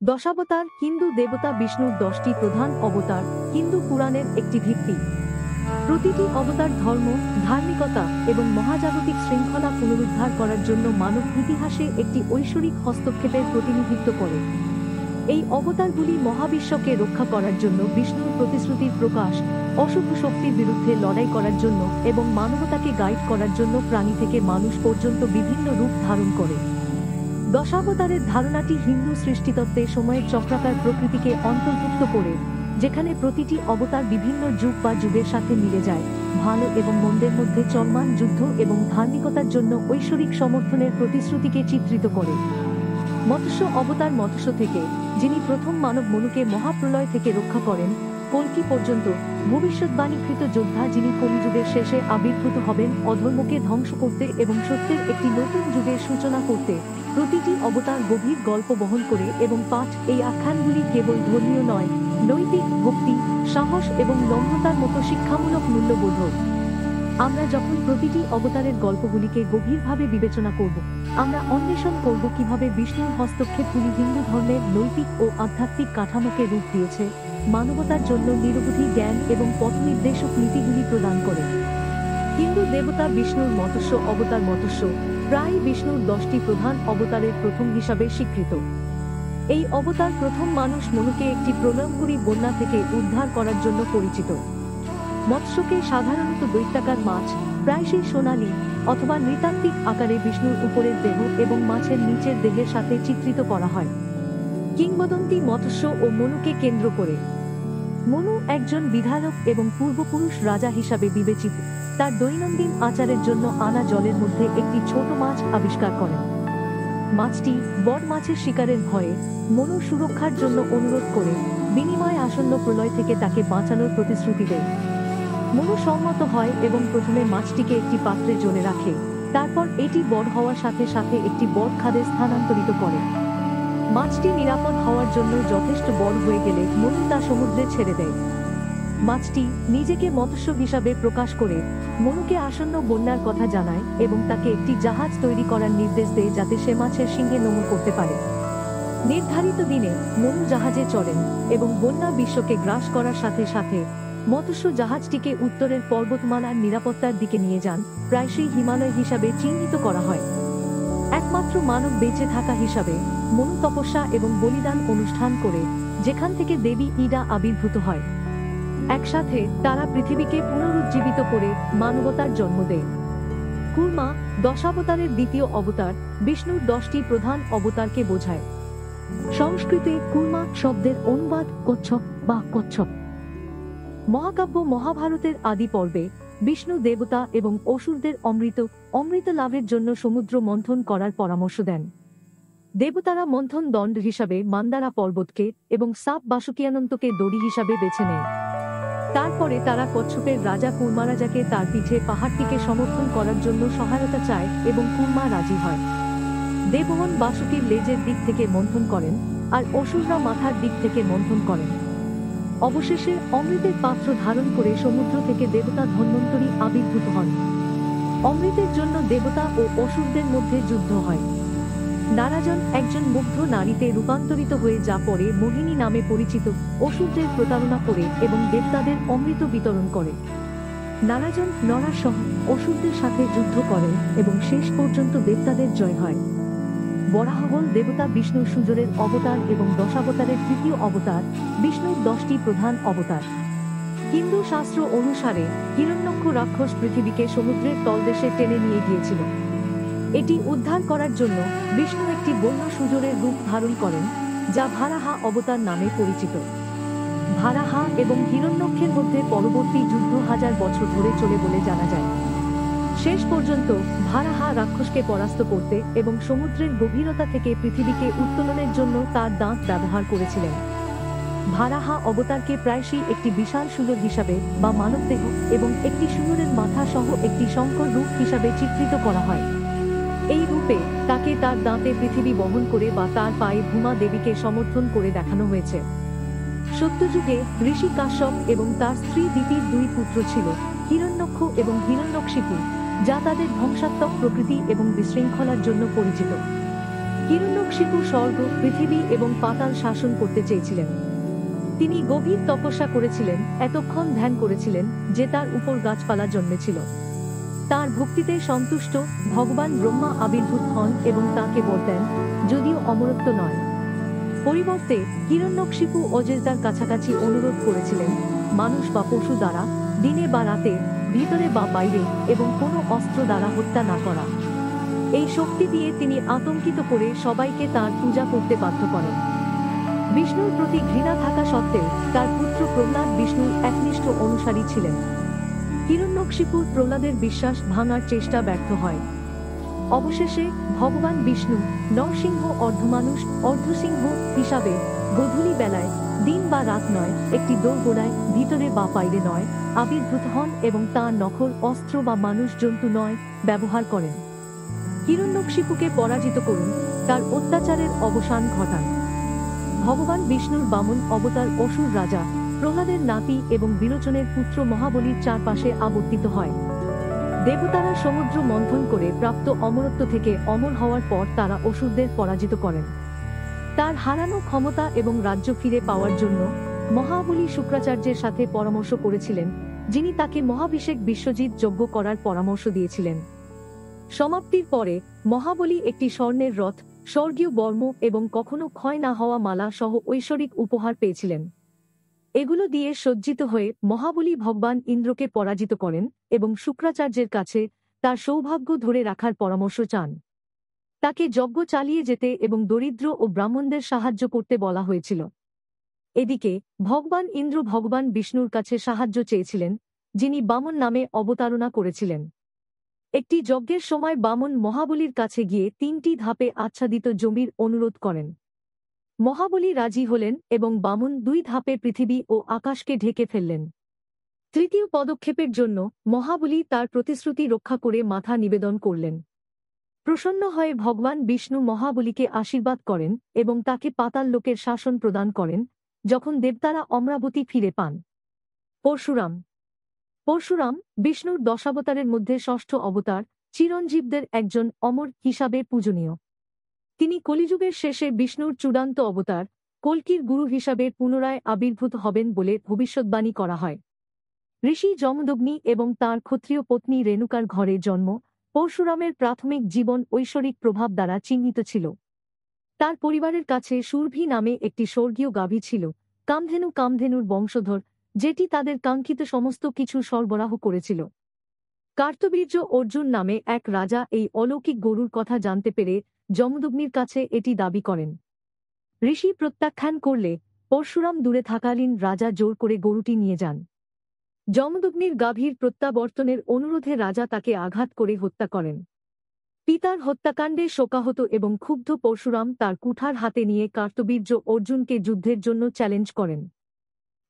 দশাবতার হিন্দু দেবতা বিষ্ণুর 10টি প্রধান অবতার হিন্দু পুরাণের একটি ভিত্তি। প্রতিটি অবতার ধর্ম, ধার্মিকতা এবং মহাজাগতিক শৃঙ্খলা পুনরুদ্ধার করার জন্য মানব ইতিহাসে একটি ঐশ্বরিক হস্তক্ষেপের প্রতিনিধিত্ব করে। এই অবতারগুলি মহাবিশ্বকে রক্ষা করার জন্য বিষ্ণুর প্রতিশ্রুতির প্রকাশ, অশুভ শক্তির বিরুদ্ধে লড়াই করার জন্য এবং মানবতাকে গাইড করার জন্য প্রাণী থেকে মানুষ পর্যন্ত বিভিন্ন রূপ ধারণ করে। দশাবতারের ধারণাটি হিন্দু সৃষ্টিতত্ত্বে সময়ের চক্রাকার প্রকৃতিকে অন্তর্ভুক্ত করে, যেখানে প্রতিটি অবতার বিভিন্ন যুগ বা যুগের সাথে মিলে যায়, ভালো এবং মন্দের মধ্যে চলমান যুদ্ধ এবং ধার্মিকতার জন্য ঐশ্বরিক সমর্থনের প্রতিশ্রুতিকে চিত্রিত করে। মৎস্য অবতার মৎস্য থেকে, যিনি প্রথম মানব মনুকে মহাপ্রলয় থেকে রক্ষা করেন, কল্কি পর্যন্ত ভবিষ্যৎবাণীকৃত যোদ্ধা যিনি কলিযুগের শেষে আবির্ভূত হবেন অধর্মকে ধ্বংস করতে এবং সত্যের একটি নতুন যুগের সূচনা করতে। প্রতিটি অবতার গভীর গল্প বহন করে এবং পাঠ এই আখ্যানগুলি কেবল ধর্মীয় নয়, নৈতিক, ভক্তি, সাহস এবং নম্রতার মতো শিক্ষামূলক মূল্যবোধক। আমরা যখন প্রতিটি অবতারের গল্পগুলিকে গভীরভাবে বিবেচনা করব, আমরা অন্বেষণ করব কিভাবে বিষ্ণুর হস্তক্ষেপগুলি হিন্দু ধর্মের নৈতিক ও আধ্যাত্মিক কাঠামোকে রূপ দিয়েছে, মানবতার জন্য নিরবধি জ্ঞান এবং পথনির্দেশক নীতিগুলি প্রদান করে। হিন্দু দেবতা বিষ্ণুর মৎস্য অবতার মৎস্য প্রায় বিষ্ণুর 10টি প্রধান অবতারের প্রথম হিসাবে স্বীকৃত। এই অবতার প্রথম মানুষ মনুকে একটি প্রলয়ঙ্করী বন্যা থেকে উদ্ধার করার জন্য পরিচিত। মৎস্যকে সাধারণত দৈত্যাকার মাছ, প্রায়শই সোনালী অথবা নৃতাত্ত্বিক আকারে বিষ্ণুর উপরের দেহ এবং মাছের নিচের দেহের সাথে চিত্রিত করা হয়। কিংবদন্তি মৎস্য ও মনুকে কেন্দ্র করে। মনু একজন বিধায়ক এবং পূর্বপুরুষ রাজা হিসাবে বিবেচিত। তার দৈনন্দিন আচারের জন্য আনা জলের মধ্যে একটি ছোট মাছ আবিষ্কার করেন। মাছটি বড় মাছের শিকারের ভয়ে মনুর সুরক্ষার জন্য অনুরোধ করে বিনিময়ে আসন্ন প্রলয় থেকে তাকে বাঁচানোর প্রতিশ্রুতি দেয়। মনু সম্মত হয় এবং প্রথমে মাছটিকে একটি পাত্রে জলে রাখে, তারপর এটি বড় হওয়ার সাথে সাথে একটি বড় খাদে স্থানান্তরিত করে। মাছটি নিরাপদ হওয়ার জন্য যথেষ্ট বড় হয়ে গেলে মনু তা সমুদ্রে ছেড়ে দেয়। মাছটি নিজেকে মৎস্য হিসাবে প্রকাশ করে মনুকে আসন্ন বন্যার কথা জানায় এবং তাকে একটি জাহাজ তৈরি করার নির্দেশ দেয় যাতে সে মাছের শিঙ্গে নোঙর করতে পারে। নির্ধারিত দিনে মনু জাহাজে চড়েন এবং বন্যা বিশ্বকে গ্রাস করার সাথে সাথে মৎস্য জাহাজটিকে উত্তরের পর্বতমালার নিরাপত্তার দিকে নিয়ে যান, প্রায়শই হিমালয় হিসাবে চিহ্নিত করা হয়। একমাত্র মানব বেঁচে থাকা হিসাবে মনু তপস্যা এবং বলিদান অনুষ্ঠান করে, যেখান থেকে দেবী ইডা আবির্ভূত হয়। একসাথে তারা পৃথিবীকে পুনরুজ্জীবিত করে মানবতার জন্ম দেয়। কুর্মা দশাবতারের দ্বিতীয় অবতার বিষ্ণুর 10টি প্রধান অবতারকে বোঝায়। সংস্কৃতে কুর্মা শব্দের অনুবাদ কচ্ছপ বা কচ্ছপ। মহাকাব্য মহাভারতের আদি পর্বে বিষ্ণু দেবতা এবং অসুরদের অমৃত লাভের জন্য সমুদ্র মন্থন করার পরামর্শ দেন। দেবতারা মন্থন দণ্ড হিসাবে মান্দারা পর্বতকে এবং সাপ বাসুকিয়ানন্তকে দড়ি হিসাবে বেছে নেয়। তারপরে তারা কচ্ছপের রাজা কুর্মারাজাকে তার পিঠে পাহাড়টিকে সমর্থন করার জন্য সহায়তা চায় এবং কুর্মা রাজি হয়। দেবগণ বাসুকির লেজের দিক থেকে মন্থন করেন আর অসুররা মাথার দিক থেকে মন্থন করেন। অবশেষে অমৃতের পাত্র ধারণ করে সমুদ্র থেকে দেবতা ধন্বন্তরী আবির্ভূত হন। অমৃতের জন্য দেবতা ও অসুরদের মধ্যে যুদ্ধ হয়। নারাজন একজন মুগ্ধ নারীতে রূপান্তরিত হয়ে যা পরে মোহিনী নামে পরিচিত, অসুরদের প্রতারণা করে এবং দেবতাদের অমৃত বিতরণ করে। নারাজন নরাসহ অসুরদের সাথে যুদ্ধ করেন এবং শেষ পর্যন্ত দেবতাদের জয় হয়। বরাহ হল দেবতা বিষ্ণুর সুজরের অবতার এবং দশাবতারের তৃতীয় অবতার, বিষ্ণুর 10টি প্রধান অবতার। হিন্দু শাস্ত্র অনুসারে হিরণ্যক্ষ রাক্ষস পৃথিবীকে সমুদ্রের তলদেশে টেনে নিয়ে গিয়েছিল। এটি উদ্ধার করার জন্য বিষ্ণু একটি বন্য সুজরের রূপ ধারণ করেন, যা ভারাহা অবতার নামে পরিচিত। ভারাহা এবং হিরণ্যক্ষের মধ্যে পরবর্তী যুদ্ধ 1000 বছর ধরে চলে বলে জানা যায়। শেষ পর্যন্ত ভারাহা রাক্ষসকে পরাস্ত করতে এবং সমুদ্রের গভীরতা থেকে পৃথিবীকে উত্তোলনের জন্য তার দাঁত ব্যবহার করেছিলেন। ভারাহা অবতারকে প্রায়শই একটি বিশাল সুজর হিসাবে বা মানবদেহ এবং একটি সুজরের মাথা সহ একটি শঙ্কর রূপ হিসাবে চিত্রিত করা হয়। এই রূপে তাকে তার দাঁতে পৃথিবী বহন করে বা তার পায়ে ভূমা দেবীকে সমর্থন করে দেখানো হয়েছে। সত্যযুগে ঋষি কাশ্যপ এবং তার স্ত্রী দিতির 2 পুত্র ছিল, হিরণ্যক্ষ এবং হিরণ্যকশিপু, যা তাদের ধ্বংসাত্মক প্রকৃতি এবং বিশৃঙ্খলার জন্য পরিচিত। হিরণ্যকশিপু স্বর্গ, পৃথিবী এবং পাতাল শাসন করতে চেয়েছিলেন। তিনি গভীর তপস্যা করেছিলেন, এতক্ষণ ধ্যান করেছিলেন যে তার উপর গাছপালা জন্মেছিল। তার ভক্তিতে সন্তুষ্ট ভগবান ব্রহ্মা আবির্ভূত হন এবং তাকে বলতেন, যদিও অমরত্ব নয়। পরিবর্তে হিরণ্যকশিপু অজেজদার কাছাকাছি অনুরোধ করেছিলেন, মানুষ বা পশু দ্বারা, দিনে বা রাতে, ভিতরে বা বাইরে, এবং কোনো অস্ত্র দ্বারা হত্যা না করা। এই শক্তি দিয়ে তিনি আতঙ্কিত করে সবাইকে তার পূজা করতে বাধ্য করেন। বিষ্ণুর প্রতি ঘৃণা থাকা সত্ত্বেও তার পুত্র প্রহ্লাদ বিষ্ণুর একনিষ্ঠ অনুসারী ছিলেন। হিরণ্যকশিপুর প্রহ্লাদের বিশ্বাস ভাঙার চেষ্টা ব্যর্থ হয়। অবশেষে ভগবান বিষ্ণু নরসিংহ অর্ধমানুষ অর্ধসিংহ হিসাবে গোধূলি বেলায়, দিন বা রাত নয়, একটি দোরগোড়ায়, ভিতরে বা বাইরে নয়, আবির্ভূত হন এবং তাঁর নখর অস্ত্র বা মানুষ জন্তু নয় ব্যবহার করেন। হিরণ্যকশিপুকে পরাজিত করুন, তার অত্যাচারের অবসান ঘটান। ভগবান বিষ্ণুর বামন অবতার অসুর রাজা প্রহ্লাদের নাতি এবং বিরোচনের পুত্র মহাবলীর চারপাশে আবর্তিত হয়। দেবতারা সমুদ্র মন্থন করে প্রাপ্ত অমরত্ব থেকে অমর হওয়ার পর তারা অসুরদের পরাজিত করেন। তার হারানো ক্ষমতা এবং রাজ্য ফিরে পাওয়ার জন্য মহাবলী শুক্রাচার্যের সাথে পরামর্শ করেছিলেন, যিনি তাকে মহাভিষেক বিশ্বজিৎ যজ্ঞ করার পরামর্শ দিয়েছিলেন। সমাপ্তির পরে মহাবলী একটি স্বর্ণের রথ, স্বর্গীয় বর্ম এবং কখনো ক্ষয় না হওয়া মালা সহ ঐশ্বরিক উপহার পেয়েছিলেন। এগুলো দিয়ে সজ্জিত হয়ে মহাবলী ভগবান ইন্দ্রকে পরাজিত করেন এবং শুক্রাচার্যের কাছে তার সৌভাগ্য ধরে রাখার পরামর্শ চান। তাকে যজ্ঞ চালিয়ে যেতে এবং দরিদ্র ও ব্রাহ্মণদের সাহায্য করতে বলা হয়েছিল। এদিকে ভগবান ইন্দ্র ভগবান বিষ্ণুর কাছে সাহায্য চেয়েছিলেন, যিনি বামন নামে অবতারণা করেছিলেন। একটি যজ্ঞের সময় বামন মহাবলীর কাছে গিয়ে 3টি ধাপে আচ্ছাদিত জমির অনুরোধ করেন। মহাবলী রাজি হলেন এবং বামন 2 ধাপে পৃথিবী ও আকাশকে ঢেকে ফেললেন। তৃতীয় পদক্ষেপের জন্য মহাবলী তার প্রতিশ্রুতি রক্ষা করে মাথা নিবেদন করলেন। প্রসন্ন হয়ে ভগবান বিষ্ণু মহাবলীকে আশীর্বাদ করেন এবং তাকে পাতাল লোকের শাসন প্রদান করেন, যখন দেবতারা অমরাবতী ফিরে পান। পরশুরাম পরশুরাম বিষ্ণুর দশাবতারের মধ্যে ষষ্ঠ অবতার, চিরঞ্জীবদের একজন, অমর হিসাবে পূজনীয়। তিনি কলিযুগের শেষে বিষ্ণুর চূড়ান্ত অবতার, কল্কির গুরু হিসাবে পুনরায় আবির্ভূত হবেন বলে ভবিষ্যদ্বাণী করা হয়। ঋষি যমদগ্নি এবং তাঁর ক্ষত্রিয় পত্নী রেণুকার ঘরে জন্ম। পরশুরামের প্রাথমিক জীবন ঐশ্বরিক প্রভাব দ্বারা চিহ্নিত ছিল। তার পরিবারের কাছে সুরভি নামে একটি স্বর্গীয় গাভী ছিল, কামধেনুর বংশধর, যেটি তাদের কাঙ্ক্ষিত সমস্ত কিছু সরবরাহ করেছিল। কার্তবীর্য অর্জুন নামে এক রাজা এই অলৌকিক গরুর কথা জানতে পেরে যমদগ্নির কাছে এটি দাবি করেন। ঋষি প্রত্যাখ্যান করলে পরশুরাম দূরে থাকালীন রাজা জোর করে গরুটি নিয়ে যান। যমদগ্নির গাভীর প্রত্যাবর্তনের অনুরোধে রাজা তাকে আঘাত করে হত্যা করেন। পিতার হত্যাকাণ্ডে শোকাহত এবং ক্ষুব্ধ পরশুরাম তার কুঠার হাতে নিয়ে কার্তবীর্য অর্জুনকে যুদ্ধের জন্য চ্যালেঞ্জ করেন।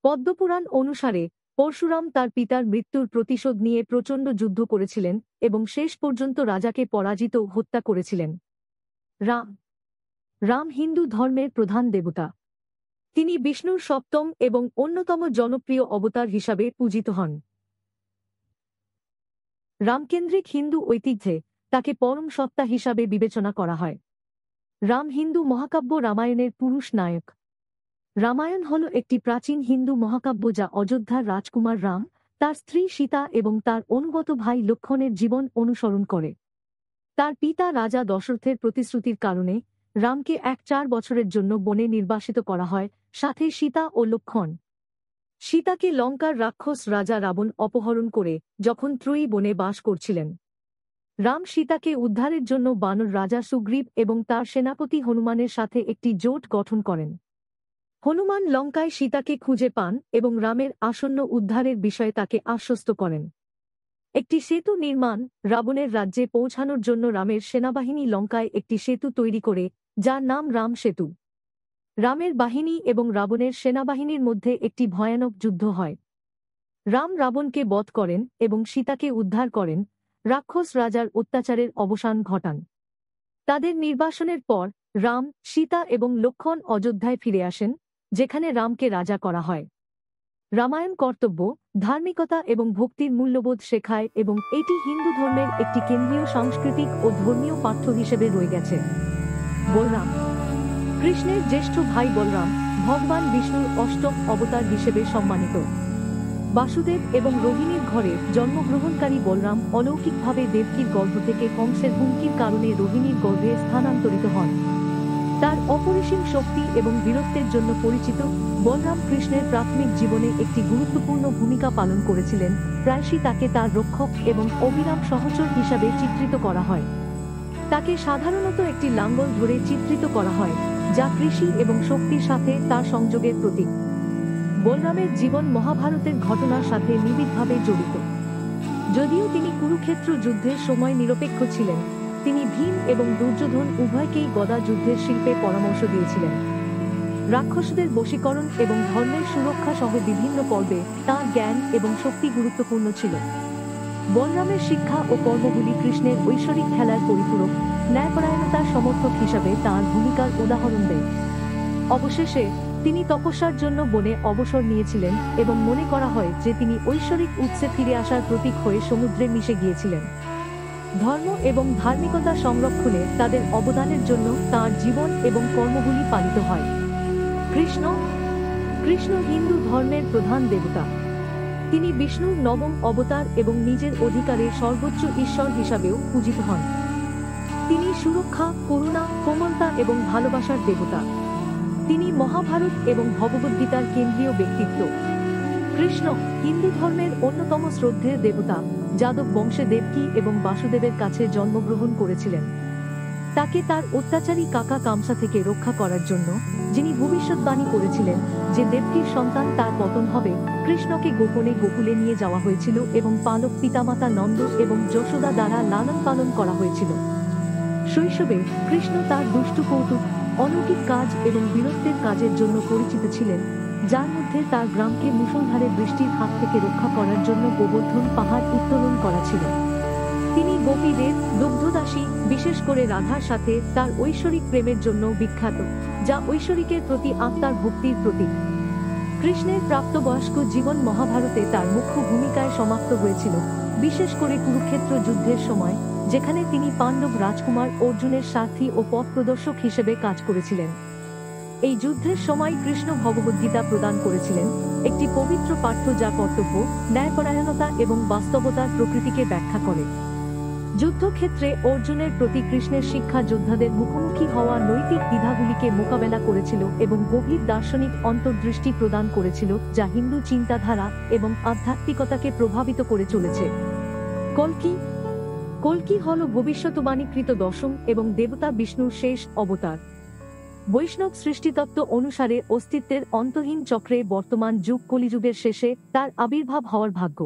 পদ্মপুরাণ অনুসারে পরশুরাম তার পিতার মৃত্যুর প্রতিশোধ নিয়ে প্রচণ্ড যুদ্ধ করেছিলেন এবং শেষ পর্যন্ত রাজাকে পরাজিত ও হত্যা করেছিলেন। রাম হিন্দু ধর্মের প্রধান দেবতা। তিনি বিষ্ণুর সপ্তম এবং অন্যতম জনপ্রিয় অবতার হিসাবে পূজিত হন। রামকেন্দ্রিক হিন্দু ঐতিহ্যে তাকে পরম সত্তা হিসাবে বিবেচনা করা হয়। রাম হিন্দু মহাকাব্য রামায়ণের পুরুষ নায়ক। রামায়ণ হল একটি প্রাচীন হিন্দু মহাকাব্য যা অযোধ্যার রাজকুমার রাম, তার স্ত্রী সীতা এবং তার অনুগত ভাই লক্ষ্মণের জীবন অনুসরণ করে। তার পিতা রাজা দশরথের প্রতিশ্রুতির কারণে রামকে 4 বছরের জন্য বনে নির্বাসিত করা হয়, সাথে সীতা ও লক্ষ্মণ। সীতাকে লঙ্কার রাক্ষস রাজা রাবণ অপহরণ করে যখন ত্রয়ী বনে বাস করছিলেন। রাম সীতাকে উদ্ধারের জন্য বানর রাজা সুগ্রীব এবং তার সেনাপতি হনুমানের সাথে একটি জোট গঠন করেন। হনুমান লঙ্কায় সীতাকে খুঁজে পান এবং রামের আসন্ন উদ্ধারের বিষয়ে তাকে আশ্বস্ত করেন। একটি সেতু নির্মাণ। রাবণের রাজ্যে পৌঁছানোর জন্য রামের সেনাবাহিনী লঙ্কায় একটি সেতু তৈরি করে, যার নাম রাম সেতু। রামের বাহিনী এবং রাবণের সেনাবাহিনীর মধ্যে একটি ভয়ানক যুদ্ধ হয়। রাম রাবণকে বধ করেন এবং সীতাকে উদ্ধার করেন, রাক্ষস রাজার অত্যাচারের অবসান ঘটান। তাদের নির্বাসনের পর রাম, সীতা এবং লক্ষ্মণ অযোধ্যায় ফিরে আসেন, যেখানে রামকে রাজা করা হয়। রামায়ণ কর্তব্য, ধার্মিকতা এবং ভক্তির মূল্যবোধ শেখায় এবং এটি হিন্দু ধর্মের একটি কেন্দ্রীয় সাংস্কৃতিক ও ধর্মীয় পাঠ্য হিসেবে রয়ে গেছে। বলরাম। কৃষ্ণের জ্যেষ্ঠ ভাই বলরাম ভগবান বিষ্ণুর অষ্টম অবতার হিসেবে সম্মানিত। বাসুদেব এবং রোহিণীর ঘরে জন্মগ্রহণকারী বলরাম অলৌকিকভাবে দেবকীর গর্ভ থেকে কংসের হুমকির কারণে রোহিণীর গর্ভে স্থানান্তরিত হন। তার অপরিসীম শক্তি এবং বীরত্বের জন্য পরিচিত বলরাম কৃষ্ণের প্রাথমিক জীবনে একটি গুরুত্বপূর্ণ ভূমিকা পালন করেছিলেন। প্রায়শই তাকে তার রক্ষক এবং অবিরাম সহচর হিসাবে চিত্রিত করা হয়। তাকে সাধারণত একটি লাঙ্গল ধরে চিত্রিত করা হয়, যা কৃষি এবং শক্তির সাথে তার সংযোগের প্রতীক। বলরামের জীবন মহাভারতের ঘটনার সাথে নিবিড়ভাবে জড়িত। যদিও তিনি কুরুক্ষেত্র যুদ্ধের সময় নিরপেক্ষ ছিলেন, তিনি ভীম এবং দুর্যোধন উভয়কেই গদা যুদ্ধের শিল্পে পরামর্শ দিয়েছিলেন। রাক্ষসদের বশীকরণ এবং ধর্মের সুরক্ষা সহ বিভিন্ন পর্বে তাঁর জ্ঞান এবং শক্তি গুরুত্বপূর্ণ ছিল। বলরামের শিক্ষা ও কর্মগুলি কৃষ্ণের ঐশ্বরিক খেলার পরিপূরক, ন্যায়পরায়ণতার সমর্থক হিসাবে তাঁর ভূমিকার উদাহরণ দেয়। অবশেষে তিনি তপস্যার জন্য বনে অবসর নিয়েছিলেন এবং মনে করা হয় যে তিনি ঐশ্বরিক উৎসে ফিরে আসার প্রতীক হয়ে সমুদ্রে মিশে গিয়েছিলেন। ধর্ম এবং ধার্মিকতা সংরক্ষণে তাদের অবদানের জন্য তাঁর জীবন এবং কর্মগুলি পালিত হয়। কৃষ্ণ কৃষ্ণ হিন্দু ধর্মের প্রধান দেবতা। তিনি বিষ্ণুর নবম অবতার এবং নিজের অধিকারে সর্বোচ্চ ঈশ্বর হিসাবেও পূজিত হন। তিনি সুরক্ষা, করুণা, কোমলতা এবং ভালোবাসার দেবতা। তিনি মহাভারত এবং ভগবদ্গীতার কেন্দ্রীয় ব্যক্তিত্ব। কৃষ্ণ হিন্দু ধর্মের অন্যতম শ্রদ্ধেয় দেবতা, যাদব বংশে দেবকী এবং বাসুদেবের কাছে জন্মগ্রহণ করেছিলেন। তাকে তার অত্যাচারী কাকা কামসা থেকে রক্ষা করার জন্য, যিনি ভবিষ্যৎবাণী করেছিলেন যে দেবকীর সন্তান তার পতন হবে, কৃষ্ণকে গোপনে গোকুলে নিয়ে যাওয়া হয়েছিল এবং পালক পিতামাতা নন্দ এবং যশোদা দ্বারা লালন পালন করা হয়েছিল। শৈশবে কৃষ্ণ তার দুষ্টু কৌতুক, অলৌকিক কাজ এবং বীরত্বের কাজের জন্য পরিচিত ছিলেন, যার মধ্যে তার গ্রামকে মুষলধারে বৃষ্টির হাত থেকে রক্ষা করার জন্য গোবর্ধন পাহাড় উত্তোলন করা ছিল। তিনি গোপীদের, দুগ্ধদাসী, বিশেষ করে রাধার সাথে তার ঐশ্বরিক প্রেমের জন্য বিখ্যাত, যা ঐশ্বরিকের প্রতি আত্মার ভক্তির প্রতীক। কৃষ্ণের প্রাপ্তবয়স্ক জীবন মহাভারতে তার মুখ্য ভূমিকায় সমাপ্ত হয়েছিল, বিশেষ করে কুরুক্ষেত্র যুদ্ধের সময়, যেখানে তিনি পাণ্ডব রাজকুমার অর্জুনের সারথি ও পথ প্রদর্শক হিসেবে কাজ করেছিলেন। এই যুদ্ধের সময় কৃষ্ণ ভগবদ্গীতা প্রদান করেছিলেন, একটি পবিত্র পাঠ্য যা কর্তব্য, ন্যায়পরায়ণতা এবং বাস্তবতার প্রকৃতিকে ব্যাখ্যা করে। যুদ্ধক্ষেত্রে অর্জুনের প্রতি কৃষ্ণের শিক্ষা যোদ্ধাদের মুখোমুখি হওয়া নৈতিক দ্বিধাগুলিকে মোকাবেলা করেছিল এবং গভীর দার্শনিক অন্তর্দৃষ্টি প্রদান করেছিল, যা হিন্দু চিন্তাধারা এবং আধ্যাত্মিকতাকে প্রভাবিত করে চলেছে। কল্কি কল্কি হল ভবিষ্যৎবাণীকৃত দশম এবং দেবতা বিষ্ণুর শেষ অবতার। বৈষ্ণব সৃষ্টিতত্ত্ব অনুসারে অস্তিত্বের অন্তহীন চক্রে বর্তমান যুগ কলিযুগের শেষে তার আবির্ভাব হওয়ার ভাগ্য।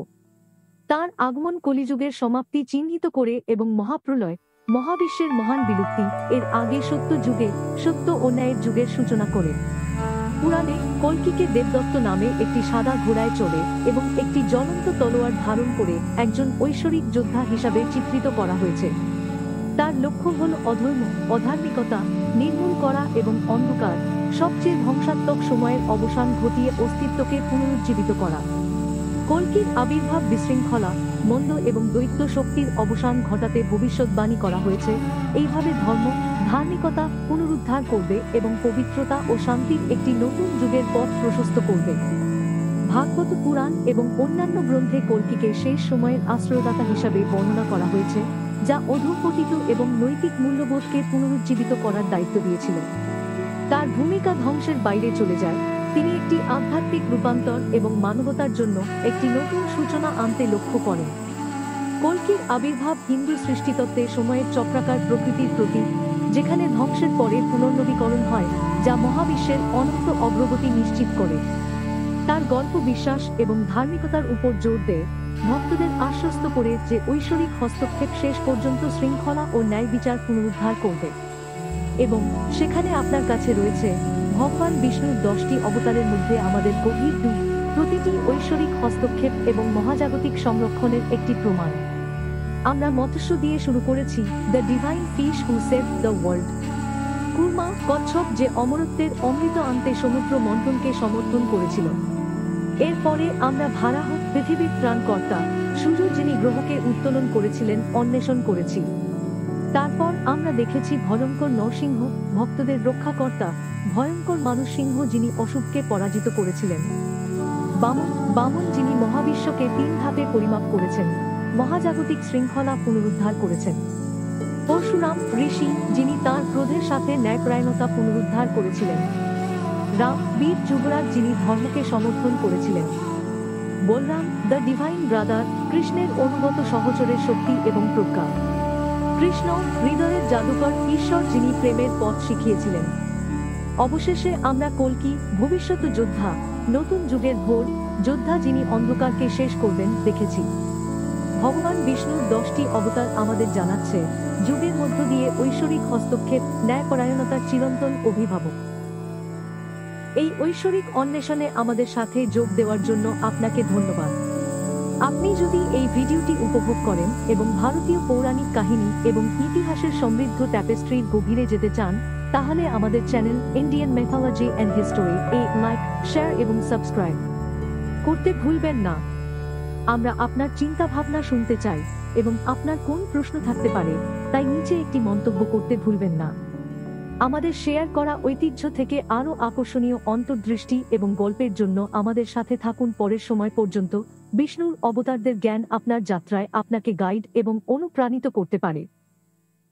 তার আগমন কলিযুগের সমাপ্তি চিহ্নিত করে এবং মহাপ্রলয়, মহাবিশ্বের মহান বিলুপ্তি এর আগে সত্য যুগে, সত্য ও ন্যায়ের যুগের সূচনা করে। পুরাণে কল্কিকে দেবদত্ত নামে একটি সাদা ঘোড়ায় চড়ে এবং একটি জ্বলন্ত তলোয়ার ধারণ করে একজন ঐশ্বরিক যোদ্ধা হিসাবে চিত্রিত করা হয়েছে। তার লক্ষ্য হল অধর্ম, অধার্মিকতা নির্মূল করা এবং অন্ধকার, সবচেয়ে ধ্বংসাত্মক সময়ের অবসান ঘটিয়ে অস্তিত্বকে পুনরুজ্জীবিত করা। কল্কির আবির্ভাব বিশৃঙ্খলা, মন্দ এবং দৈত্য শক্তির অবসান ঘটাতে ভবিষ্যৎবাণী করা হয়েছে। এইভাবে ধর্ম, ধার্মিকতা পুনরুদ্ধার করবে এবং পবিত্রতা ও শান্তির একটি নতুন যুগের পথ প্রশস্ত করবে। ভাগবত পুরাণ এবং অন্যান্য গ্রন্থে কল্কিকে শেষ সময়ের আশ্রয়দাতা হিসাবে বর্ণনা করা হয়েছে, যা অধঃপতিত এবং নৈতিক মূল্যবোধকে পুনরুজ্জীবিত করার দায়িত্ব দিয়েছিল। তার ভূমিকা ধ্বংসের বাইরে চলে যায়। তিনি একটি আধ্যাত্মিক রূপান্তর এবং মানবতার জন্য একটি নতুন সূচনা আনতে লক্ষ্য করেন। কল্কির আবির্ভাব হিন্দু সৃষ্টিতত্ত্বে সময়ের চক্রাকার প্রকৃতির প্রতীক, যেখানে ধ্বংসের পরে পুনর্নবীকরণ হয়, যা মহাবিশ্বের অনন্ত অগ্রগতি নিশ্চিত করে। তার গল্প বিশ্বাস এবং ধার্মিকতার উপর জোর দেয়, ভক্তদের আশ্বস্ত করে যে ঐশ্বরিক হস্তক্ষেপ শেষ পর্যন্ত শৃঙ্খলা ও ন্যায় বিচার পুনরুদ্ধার করবে। এবং সেখানে আপনার কাছে রয়েছে ভগবান বিষ্ণুর 10টি অবতারের মধ্যে আমাদের গভীর দুঃখ, প্রতিটি ঐশ্বরিক হস্তক্ষেপ এবং মহাজাগতিক সংরক্ষণের একটি প্রমাণ। আমরা মৎস্য দিয়ে শুরু করেছি, the divine fish who saved the world. Kurma, কচ্ছপ যে অমরত্বের অমৃত আনতে সমুদ্র মন্থনকে সমর্থন করেছিল। এরপরে আমরা ভারাহ, পৃথিবীর ত্রাণকর্তা, সূর্য যিনি গ্রহকে উত্তোলন করেছিলেন, অন্বেষণ করেছি। তারপর আমরা দেখেছি ভয়ঙ্কর নরসিংহ, ভক্তদের রক্ষাকর্তা, ভয়ঙ্কর মানুষ সিংহ যিনি অশুভকে পরাজিত করেছিলেন, বামন বামন যিনি মহাবিশ্বকে 3 ধাপে পরিমাপ করেছেন, মহাজাগতিক শৃঙ্খলা পুনরুদ্ধার করেছেন, পরশুরাম ঋষি যিনি তাঁর ক্রোধের সাথে ন্যায়পরায়ণতা পুনরুদ্ধার করেছিলেন, রাম বীর যুবরাজ যিনি ধর্মকে সমর্থন করেছিলেন, বলরাম দ্য ডিভাইন ব্রাদার কৃষ্ণের অনুগত সহচরের শক্তি এবং প্রজ্ঞা, কৃষ্ণ হৃদয়ের জাদুকর ঈশ্বর যিনি প্রেমের পথ শিখিয়েছিলেন। অবশেষে আমরা কল্কি ভবিষ্যৎ যোদ্ধা, নতুন যুগের ভোর যোদ্ধা যিনি অন্ধকারকে শেষ করবেন দেখেছি। ভগবান বিষ্ণুর 10টি অবতার আমাদের জানাচ্ছে যুগের মধ্য দিয়ে ঐশ্বরিক হস্তক্ষেপ, ন্যায়পরায়ণতার চিরন্তন অভিভাবক। এই ঐশ্বরিক অন্বেষণে আমাদের সাথে যোগ দেওয়ার জন্য আপনাকে ধন্যবাদ। আপনি যদি এই ভিডিওটি উপভোগ করেন এবং ভারতীয় পৌরাণিক কাহিনী এবং ইতিহাসের সমৃদ্ধ ট্যাপেস্ট্রির গভীরে যেতে চান, তাহলে আমাদের channel Indian methodology and history like, share এবং সাবস্ক্রাইব করতে ভুলবেন না। আমরা আপনার চিন্তা ভাবনা শুনতে চাই এবং আপনার কোন প্রশ্ন থাকতে পারে তাই নিচে একটি মন্তব্য করতে ভুলবেন না। আমাদের শেয়ার করা ঐতিহ্য থেকে আরও আকর্ষণীয় অন্তর্দৃষ্টি এবং গল্পের জন্য আমাদের সাথে থাকুন। পরের সময় পর্যন্ত বিষ্ণুর অবতারদের জ্ঞান আপনার যাত্রায় আপনাকে গাইড এবং অনুপ্রাণিত করতে পারে।